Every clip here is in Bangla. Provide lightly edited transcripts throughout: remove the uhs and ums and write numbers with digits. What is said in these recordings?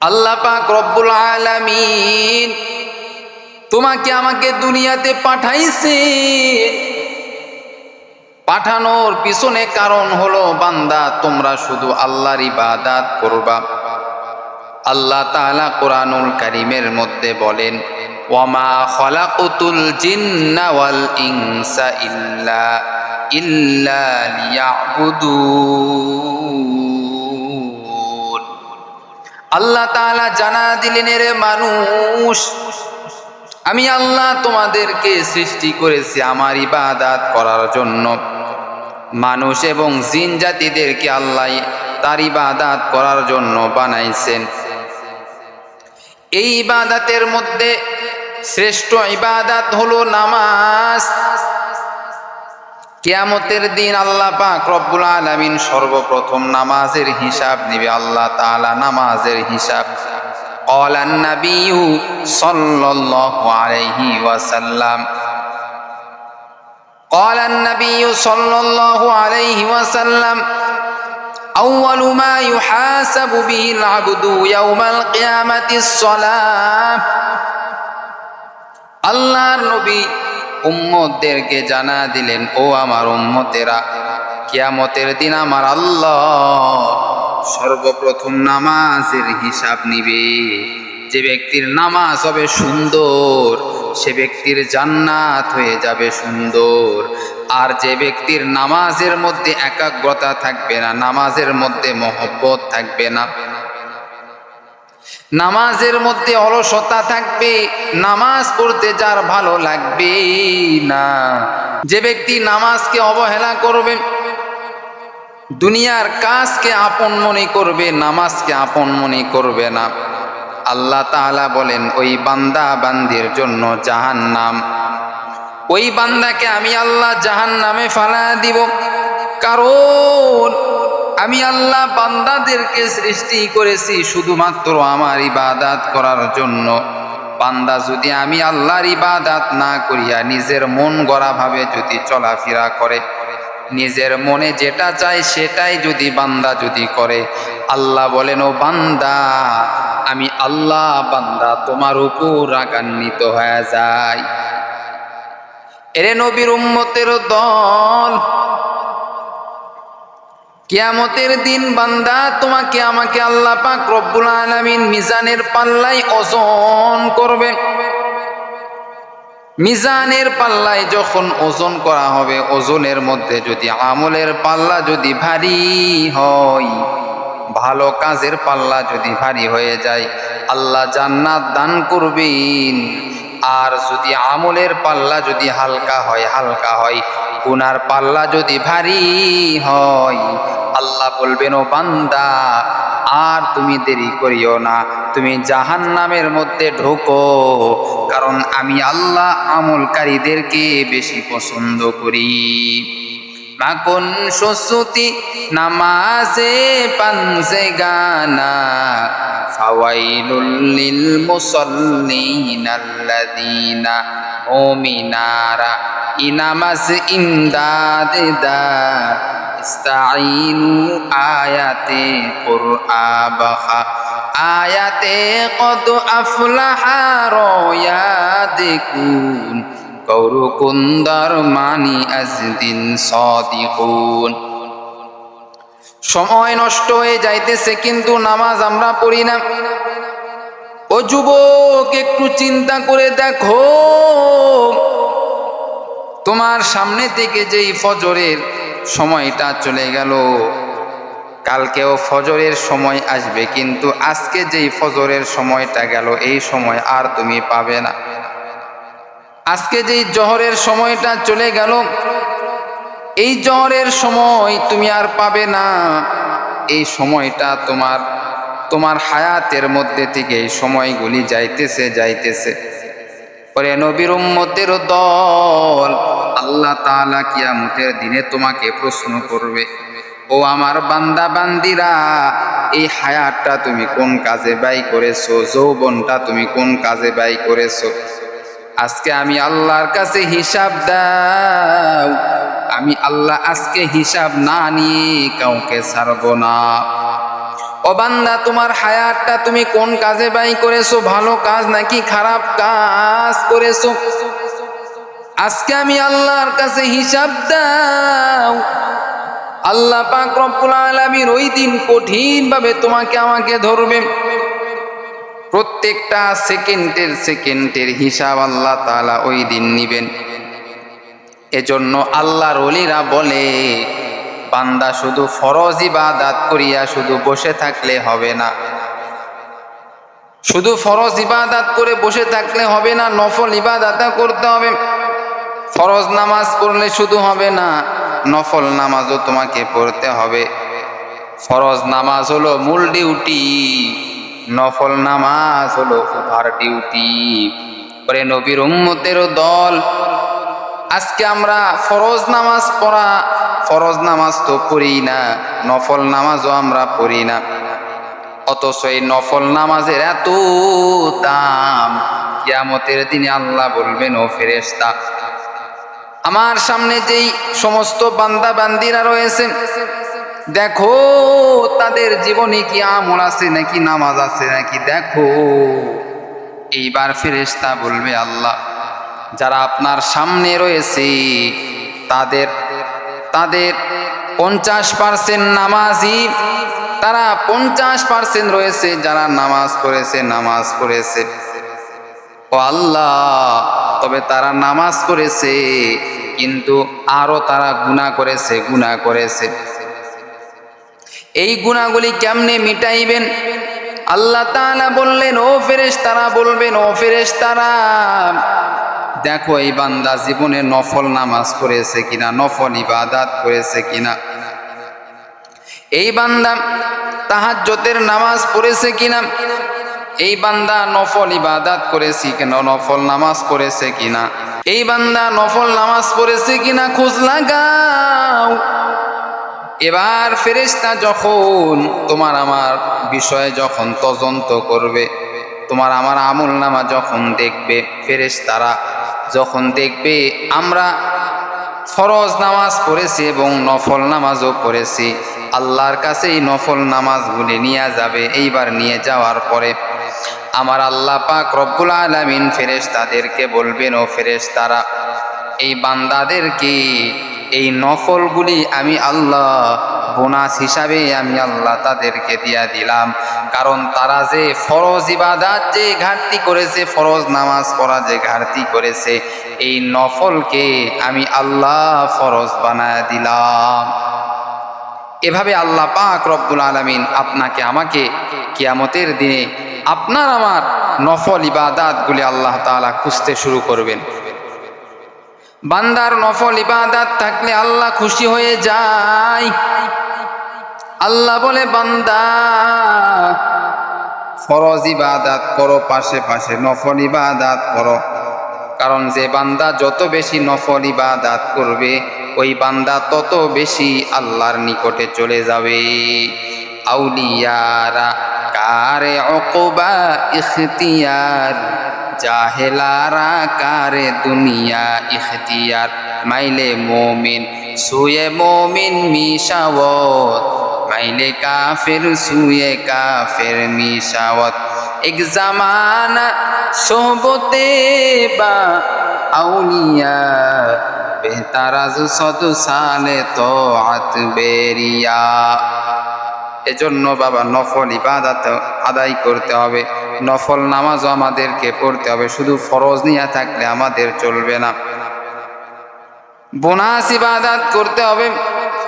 আল্লাহ পাক রব্বুল আলামিন তোমাকে আমাকে দুনিয়াতে পাঠাইছে। পাঠানোর পিছনে কারণ হলো বান্দা তোমরা শুধু আল্লাহর ইবাদত করবা। আল্লাহ তাআলা কোরআনুল কারীমের মধ্যে বলেন, ওয়ামা খালাকুতুল জিন্না ওয়াল ইনসা ইল্লা লিয়াবুদুন। আল্লাহ তাআলা জানা দিলেন, রে মানুষ, আমি আল্লাহ তোমাদেরকে সৃষ্টি করেছি আমার ইবাদত করার জন্য। মানুষ এবং জিন জাতিদেরকে আল্লাহ তার ইবাদত করার জন্য বানাইছেন। এই ইবাদতের মধ্যে শ্রেষ্ঠ ইবাদত হলো নামাজ। কিয়ামতের দিন আল্লাহ পাক রব্বুল আলামিন সর্বপ্রথম নামাজের হিসাব নেবে। আল্লাহ তাআলা নামাজের হিসাব। قال النبي صلى الله عليه وسلم قال النبي صلى الله عليه وسلم أول ما يحاسب به العبد يوم القيامة الصلاة। আল্লাহর নবী উম্মতদেরকে জানা দিলেন, ও আমার উম্মতেরা, কিয়ামতের দিন আমার আল্লাহ সর্বপ্রথম নামাজের হিসাব নিবে। যে ব্যক্তির নামাজ হবে সুন্দর সে ব্যক্তির জান্নাত হয়ে যাবে সুন্দর। আর যে ব্যক্তির নামাজের মধ্যে একাগ্রতা থাকবে না, নামাজের মধ্যে মহব্বত থাকবে না, নামাজের মধ্যে অলসতা থাকবে, নামাজ পড়তে যার ভালো লাগবে না, যে ব্যক্তি নামাজকে অবহেলা করবে, দুনিয়ার কাজকে আপন মনে করবে, নামাজকে আপন মনে করবে না, আল্লাহ তাআলা বলেন ওই বান্দা বান্দির জন্য জাহান্নাম। ওই বান্দাকে আমি আল্লাহ জাহান্নামে ফালা দিব। কারণ আমি আল্লাহ বান্দাদেরকে সৃষ্টি করেছি শুধুমাত্র আমার ইবাদত করার জন্য। বান্দা যদি আমি আল্লাহর ইবাদত না করিয়া নিজের মন গড়া ভাবে যদি চলাফেরা করে, নিজের মনে যেটা চায় সেটাই যদি বান্দা যদি করে, আল্লাহ বলেন, ও বান্দা, আমি আল্লাহ বান্দা তোমার উপর রাগান্বিত হয়ে যাই। এরে নবীর উম্মতের দল, কিয়ামতের দিন বান্দা তোমাকে আমাকে আল্লাহ পাক রব্বুল আলামিন মিজানের পাল্লায় ওজন করবে। মিজানের পাল্লায় যখন ওজন করা হবে, ওজনের মধ্যে যদি আমলের পাল্লা যদি ভারী হয়, ভালো কাজের পাল্লা যদি ভারী হয়ে যায়, আল্লাহ জান্নাত দান করবেন। আর যদি আমলের পাল্লা যদি হালকা হয়, গুনার পাল্লা যদি ভারী হয়, আল্লাহ বলবেন, ও বান্দা, আর তুমি দেরি করিও না, তুমি জাহান্নামের মধ্যে ঢোকো। কারণ আমি আল্লাহ আমলকারীদেরকে বেশি পছন্দ করি। মাকুন সুসুতি নামাজে পানজে গানা ফাওয়াইলুল লিল মুসাল্লিনাল্লাযীনা মুমিনারা ইনামাজ ইমদাদা ইস্তাঈনু আয়াতে কুরআবাহা আয়াতে কদ আফলাহা রয়াদিকুন কৌরকুন্দর মানি আজদিন সাদিকুন। সময় নষ্ট হয়ে যাইতেছে কিন্তু নামাজ আমরা পড়ি না। ও যুবক, একটু চিন্তা করে দেখো, তোমার সামনে থেকে যেই ফজরের সময়টা চলে গেল, কালকেও ফজরের সময় আসবে, কিন্তু আজকে যেই ফজরের সময়টা গেল এই সময় আর তুমি পাবে না। আজকে যেই জোহরের সময়টা চলে গেল এই জোহরের সময় তুমি আর পাবে না। এই সময়টা তোমার হায়াতের মধ্যে থেকে এই সময়গুলি যাইতেছে। পরে নবীর উম্মতের দল, আল্লাহ তাআলা কিয়ামতের দিনে তোমাকে প্রশ্ন করবে, ও আমার বান্দা বান্দিরা, এই হায়াতটা তুমি কোন কাজে ব্যয় করেছো, যৌবনটা তুমি কোন কাজে ব্যয় করেছো? আজকে আমি আল্লাহর কাছে হিসাব দাও। আমি আল্লাহ আজকে হিসাব না নিয়ে কাউকে ছাড়ব না। ও বান্দা, তোমার হায়াতটা তুমি কোন কাজে ব্যয় করেছো, ভালো কাজ নাকি খারাপ কাজ করেছো? আজকে আমি আল্লাহর কাছে হিসাব দাও। আল্লাহ পাক রব্বুল আলামিন ওই দিন কঠিন ভাবে তোমাকে আমাকে ধরবে। প্রত্যেকটা সেকেন্ডের হিসাব আল্লাহ তাআলা ওই দিন নিবেন। এজন্য আল্লাহর ওলিরা বলে, বান্দা শুধু ফরজ ইবাদত করিয়া শুধু বসে থাকলে হবে না, শুধু ফরজ ইবাদত করে বসে থাকলে হবে না, নফল ইবাদত করতে হবে। ফরজ নামাজ পড়লে শুধু হবে না, নফল নামাজও তোমাকে পড়তে হবে। ফরজ নামাজ হলো মূল ডিউটি, নফল নামাজ হলো ওভার ডিউটি। পরে নবীর উম্মতের দল, আজকে আমরা ফরজ নামাজ পড়া, ফরজ নামাজ তো পড়ি না, নফল নামাজও আমরা পড়ি না। অথচ এই নফল নামাজের এত দাম, কিয়ামতের দিনে আল্লাহ বলবেন, ও ফেরেশতা, আমার সামনে যেই সমস্ত বান্দা বান্দিরা রয়েছে, দেখো তাদের জীবনে কি আমল আছে নাকি নামাজ আছে নাকি দেখো। এইবার ফেরেশতা বলবে, আল্লাহ, যারা আপনার সামনে রয়েছে তাদের 50% নামাজি, তারা 50% রয়েছে যারা নামাজ পড়েছে। ও আল্লাহ, তবে তারা নামাজ পড়েছে কিন্তু আরো তারা গুনাহ করেছে। এই গুনাহগুলি কেমনে মিটাইবেন? আল্লাহ তাআলা বললেন, ও ফেরেশতারা বলবেন, ও ফেরেশতারা, দেখো এই বান্দা জীবনে নফল নামাজ পড়েছে কিনা, নফল ইবাদত করেছে কিনা, এই বান্দা তাহাজ্জুদের নামাজ পড়েছে কিনা, এই বান্দা নফল ইবাদত করেছে কিনা, নফল নামাজ পড়েছে কিনা, এই বান্দা নফল নামাজ পড়েছে কিনা খোঁজ লাগাও। এবার ফেরেশতা যখন তোমার আমার বিষয়ে যখন তদন্ত করবে, তোমার আমার আমল নামা যখন দেখবে, ফেরেশতারা যখন দেখবে আমরা ফরজ নামাজ পড়েছি এবং নফল নামাজও পড়েছি, আল্লাহর কাছে এই নফল নামাজগুলি নিয়ে যাবে। এইবার নিয়ে যাওয়ার পরে আমার আল্লাহ পাক রব্বুল আলামিন ফেরেশতাদেরকে বলবেন, ও ফেরেশতারা, এই বান্দাদেরকে এই নফলগুলি আমি আল্লাহ বোনাস হিসাবে আমি আল্লাহ তাদেরকে দিয়া দিলাম। কারণ তারা যে ফরজ ইবাদত যে ঘাটতি করেছে, ফরজ নামাজ পড়া যে ঘাটতি করেছে, এই নফলকে আমি আল্লাহ ফরজ বানায় দিলাম। এভাবে আল্লাহ পাক রব্বুল আলামিন আপনাকে আমাকে কিয়ামতের দিনে আপনার আমার নফল ইবাদতগুলি আল্লাহ তাআলা খুঁজতে শুরু করবেন। বান্দার নফল ইবাদত থাকলে আল্লাহ খুশি হয়ে যায়। আল্লাহ বলে, বান্দা ফরজ ইবাদত করো, পাশে পাশে নফল ইবাদত করো। কারণ যে বান্দা যত বেশি নফল ইবাদত করবে, ওই বান্দা তত বেশি আল্লাহর নিকটে চলে যাবে। আউলিয়ারা কারে উকবা ইখতিয়ার, জাহেলারা কারে দুনিয়া ইখতিয়ার। মাইলে মোমিন সুয়ে মোমিন মিশাওয়াত, মাইলে কাফের সুয়ে কাফের মিশাওয়াত। এক জামানা সোহবতে বা আউলিয়া, বেহতারাজ 100 সালে তোআত বেরিয়া। এজন্য বাবা নফল ইবাদত আদায় করতে হবে, নফল নামাজও আমাদেরকে পড়তে হবে। শুধু ফরজ নিয়ে থাকলে আমাদের চলবে না, বোনাস ইবাদত করতে হবে,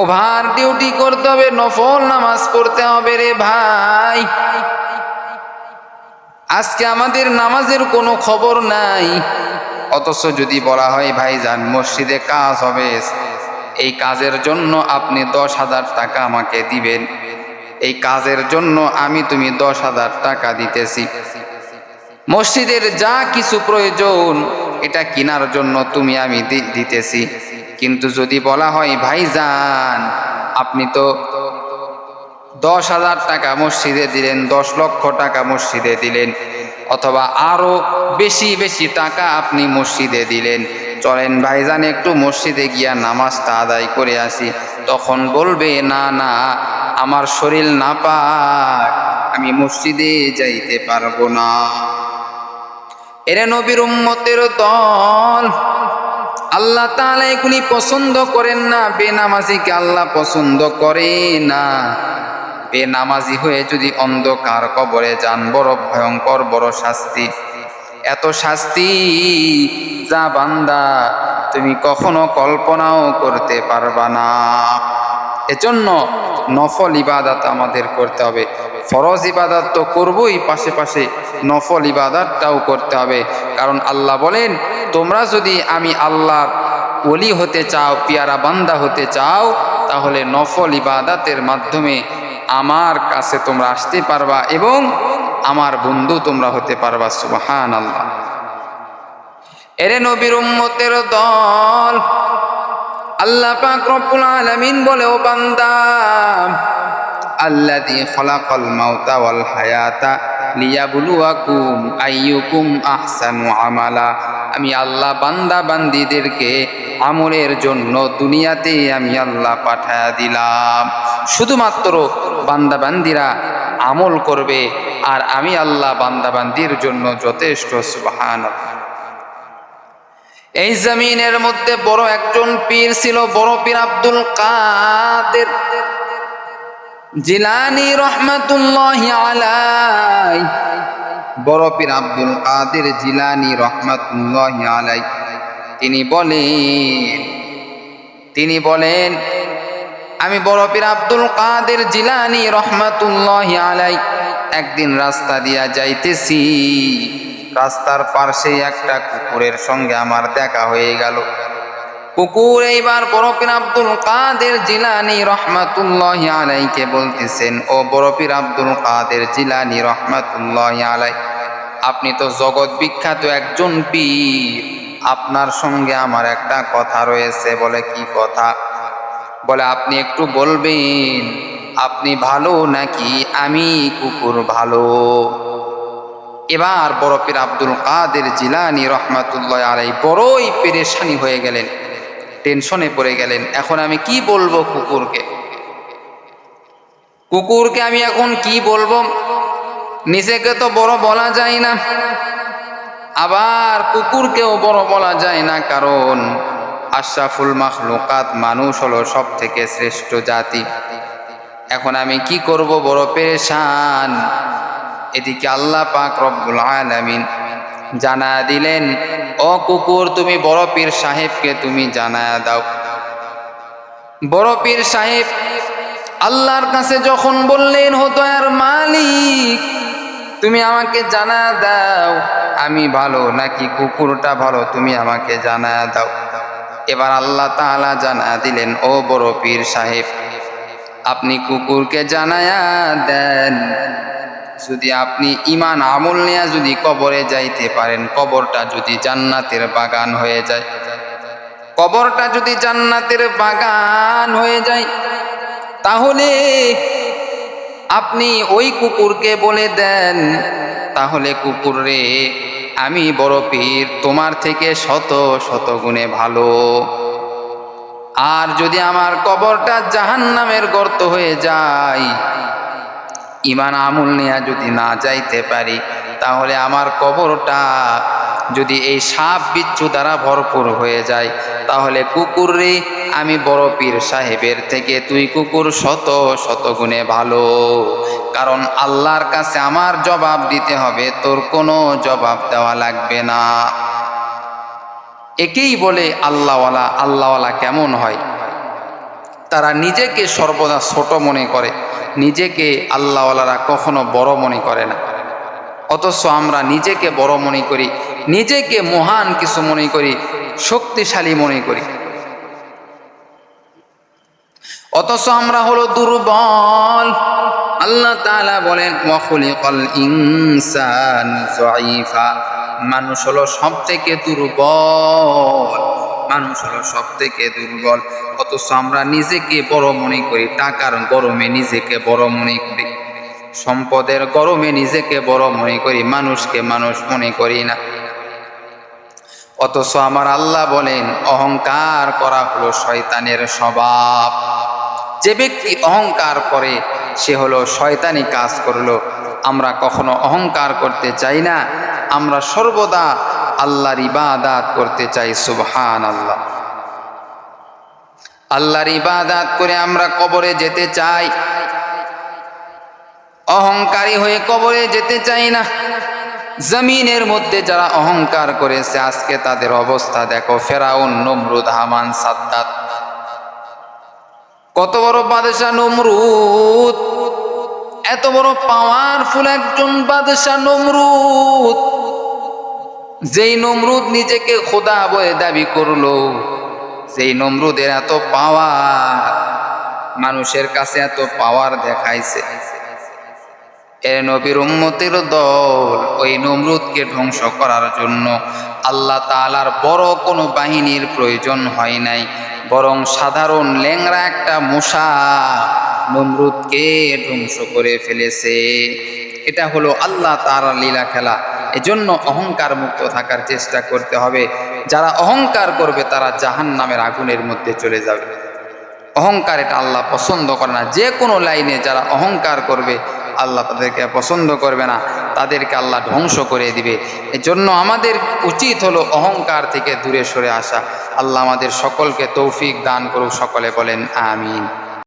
ওভার ডিউটি করতে হবে, নফল নামাজ পড়তে হবে। রে ভাই, আজকে আমাদের নামাজের কোনো খবর নাই। অথচ যদি বলা হয়, ভাইজান মসজিদে কাজ হবে, এই কাজের জন্য আপনি 10,000 টাকা আমাকে দিবেন, এই কাজের জন্য তুমি 10,000 টাকা দিতেছি, মসজিদের যা কিছু প্রয়োজন এটা কেনার জন্য আমি দিতেছি। কিন্তু যদি বলা হয়, ভাইজান আপনি তো 10,000 টাকা মসজিদে দিলেন, 10 লক্ষ টাকা মসজিদে দিলেন, অথবা আরো বেশি বেশি টাকা আপনি মসজিদে দিলেন, চলেন ভাইজান একটু মসজিদে গিয়া নামাজটা আদায় করে আসি। তখন বলবে, না না, আমার শরীর নাপাক, আমি মসজিদে যাইতে পারবো না। এরে নবীর উম্মতের দল, আল্লাহ তাআলা এগুলি পছন্দ করেন না। বেনামাজিকে আল্লাহ পছন্দ করে না। বেনামাজি হয়ে যদি অন্ধকার কবরে যান, বড় ভয়ঙ্কর বড় শাস্তি। এত শাস্তি যা বান্দা তুমি কখনো কল্পনাও করতে পারবা না। এজন্য নফল ইবাদত আমাদের করতে হবে। ফরজ ইবাদত তো করবই, পাশে পাশে নফল ইবাদতটাও করতে হবে। কারণ আল্লাহ বলেন, তোমরা যদি আমি আল্লাহর ওলি হতে চাও, পিয়ারা বান্দা হতে চাও, তাহলে নফল ইবাদতের মাধ্যমে আমার কাছে তোমরা আসতে পারবা এবং আমার বন্ধু তোমরা হতে পারবা। সুবহানাল্লাহ। এরে নবীর উম্মতের দল, আল্লাহ পাক রব্বুল আলামিন বলে, ও বান্দা, আল্লাযী খালাকাল মাউতা ওয়াল হায়াতা লিয়াবলুয়াকুম আইয়ুকুম আহসানু আমালা। আমি আল্লাহ বান্দা বান্দীদেরকে আমলের জন্য দুনিয়াতে আমি আল্লাহ পাঠায়া দিলাম। শুধুমাত্র বান্দা বান্দীরা আমল করবে আর আমি আল্লাহ বান্দা বান্দির জন্য যথেষ্ট। সুবহানাল্লাহ। এই জমিনের মধ্যে বড় একজন পীর ছিল, বড় পীর আব্দুল কাদের জিলানী রহমাতুল্লাহি আলাইহি। বড় পীর আব্দুল কাদের জিলানী রহমাতুল্লাহি আলাইহি তিনি বলেন, আমি বড় পীর আব্দুল কাদের জিলানী রহমাতুল্লাহি আলাইহি একদিন রাস্তা দিয়া যাইতেছি। রাস্তার পাশে একটা কুকুরের সঙ্গে আমার দেখা হয়ে গেল। কুকুর এইবার বড় পীর আব্দুল কাদের জিলানী রহমাতুল্লাহি আলাইহিকে বলতেছেন, ও বড় পীর আব্দুল কাদের জিলানী রহমাতুল্লাহি আলাইহি, আপনি তো জগৎ বিখ্যাত একজন পীর, আপনার সঙ্গে আমার একটা কথা রয়েছে। বলে, কি কথা? বলে, আপনি একটু বলবেন আপনি ভালো নাকি আমি কুকুর ভালো? এবার বড় পীর আব্দুল কাদের জিলানী রহমাতুল্লাহি আলাইহি বড়ই পেরেশানি হয়ে গেলেন, টেনশনে পড়ে গেলেন। এখন আমি কি বলবো কুকুরকে আমি এখন কি বলবো? নিজেকে তো বড় বলা যায় না, আবার কুকুরকেও বড় বলা যায় না, কারণ আশরাফুল মাখলুকাত, মানুষ হলো সব থেকে শ্রেষ্ঠ জাতি। এখন আমি কি করব? বড় পেরেশান। এদিকে আল্লাহ পাক রব্বুল আলামিন জানা দিলেন, ও কুকুর, তুমি বড় পীর সাহেবকে তুমি জানায়া দাও। বড় পীর সাহেব আল্লাহর কাছে যখন বললেন, হো দয়ার মালিক, তুমি আমাকে জানায়া দাও আমি ভালো নাকি কুকুরটা ভালো, তুমি আমাকে জানায়া দাও। এবার আল্লাহ তাআলা জানা দিলেন, ও বড় পীর সাহেব, আপনি কুকুরকে জানায়া দেন, যদি আপনি ঈমান আমল নিয়ে যদি কবরে যাইতে পারেন, কবরটা যদি জান্নাতের বাগান হয়ে যায়, কবরটা যদি জান্নাতের বাগান হয়ে যায়, তাহলে আপনি ওই কুকুরকে বলে দেন, তাহলে কুকুর রে, আমি বড় পীর তোমার থেকে শত শত গুণে ভালো। আর যদি আমার কবরটা জাহান্নামের গর্ত হয়ে যায়, ঈমান আমল নিয়ে যদি না যাইতে পারি, তাহলে আমার কবরটা যদি এই সাপ বিচ্ছু দ্বারা ভরপুর হয়ে যায়, তাহলে কুকুর রে, আমি বড় পীর সাহেবের থেকে তুই কুকুর শত শত গুণে ভালো। কারণ আল্লাহর কাছে আমার জবাব দিতে হবে, তোর কোনো জবাব দেওয়া লাগবে না। একেই বলে আল্লাহওয়ালা। আল্লাহওয়ালা কেমন হয়? তারা নিজেকে সর্বদা ছোট মনে করে, নিজেকে আল্লাহওয়ালারা কখনো বড় মনে করে না। অথচ আমরা নিজেকে বড় মনে করি, নিজেকে মহান কিছু মনে করি, শক্তিশালী মনে করি, অথচ আমরা হলো দুর্বল। আল্লাহ তাআলা বলেন, ওয়া খুলিকাল ইনসানু যায়ীফা, মানুষ হলো সব থেকে দুর্বল, মানুষ হলো সব থেকে দুর্বল। অথচ আমরা নিজেকে বড় মনে করি, টাকার গরমে নিজেকে বড় মনে করি, সম্পদের গরমে নিজেকে বড় মনে করি, মানুষকে মানুষ মনে করি না। অথচ আমার আল্লাহ বলেন, অহংকার করা হলো শয়তানের স্বভাব। যে ব্যক্তি অহংকার করে সে হলো শয়তানি কাজ করলো। আমরা কখনো অহংকার করতে চাই না, আমরা সর্বদা আল্লাহর ইবাদত করতে চাই। সুবহানাল্লাহ। আল্লাহর ইবাদত করে আমরা কবরে যেতে চাই, অহংকারী হয়ে কবরে যেতে চাই না। জমিনের মধ্যে যারা অহংকার করেছে আজকে তাদের অবস্থা দেখো। ফেরাউন, নমরুদ, হামান, সাদ্দাত, কত বড় বাদশা নমরুদ, এত বড় পাওয়ারফুল একজন বাদশা নমরুদ। যেই নমরুদ নিজেকে খোদা বলে দাবি করলো, যেই নমরুদের এত পাওয়ার, মানুষের কাছে এত পাওয়ার দেখাইছে, এর নবীর উম্মতের দল ওই নমরুদকে ধ্বংস করার জন্য আল্লাহ তাআলার বড় কোনো বাহিনীর প্রয়োজন হয় নাই, বরং সাধারণ ল্যাংড়া একটা মশা নমরুদকে ধ্বংস করে ফেলেছে। এটা হলো আল্লাহ তাআলার লীলা খেলা। এজন্য অহংকার মুক্ত থাকার চেষ্টা করতে হবে। যারা অহংকার করবে তারা জাহান্নামের আগুনের মধ্যে চলে যাবে। অহংকার এটা আল্লাহ পছন্দ করে না। যে কোনো লাইনে যারা অহংকার করবে আল্লাহ তাদেরকে পছন্দ করবে না, তাদেরকে আল্লাহ ধ্বংস করে দিবে। এজন্য আমাদের উচিত হলো অহংকার থেকে দূরে সরে আসা। আল্লাহ আমাদের সকলকে তৌফিক দান করুক। সকলে বলেন আমিন।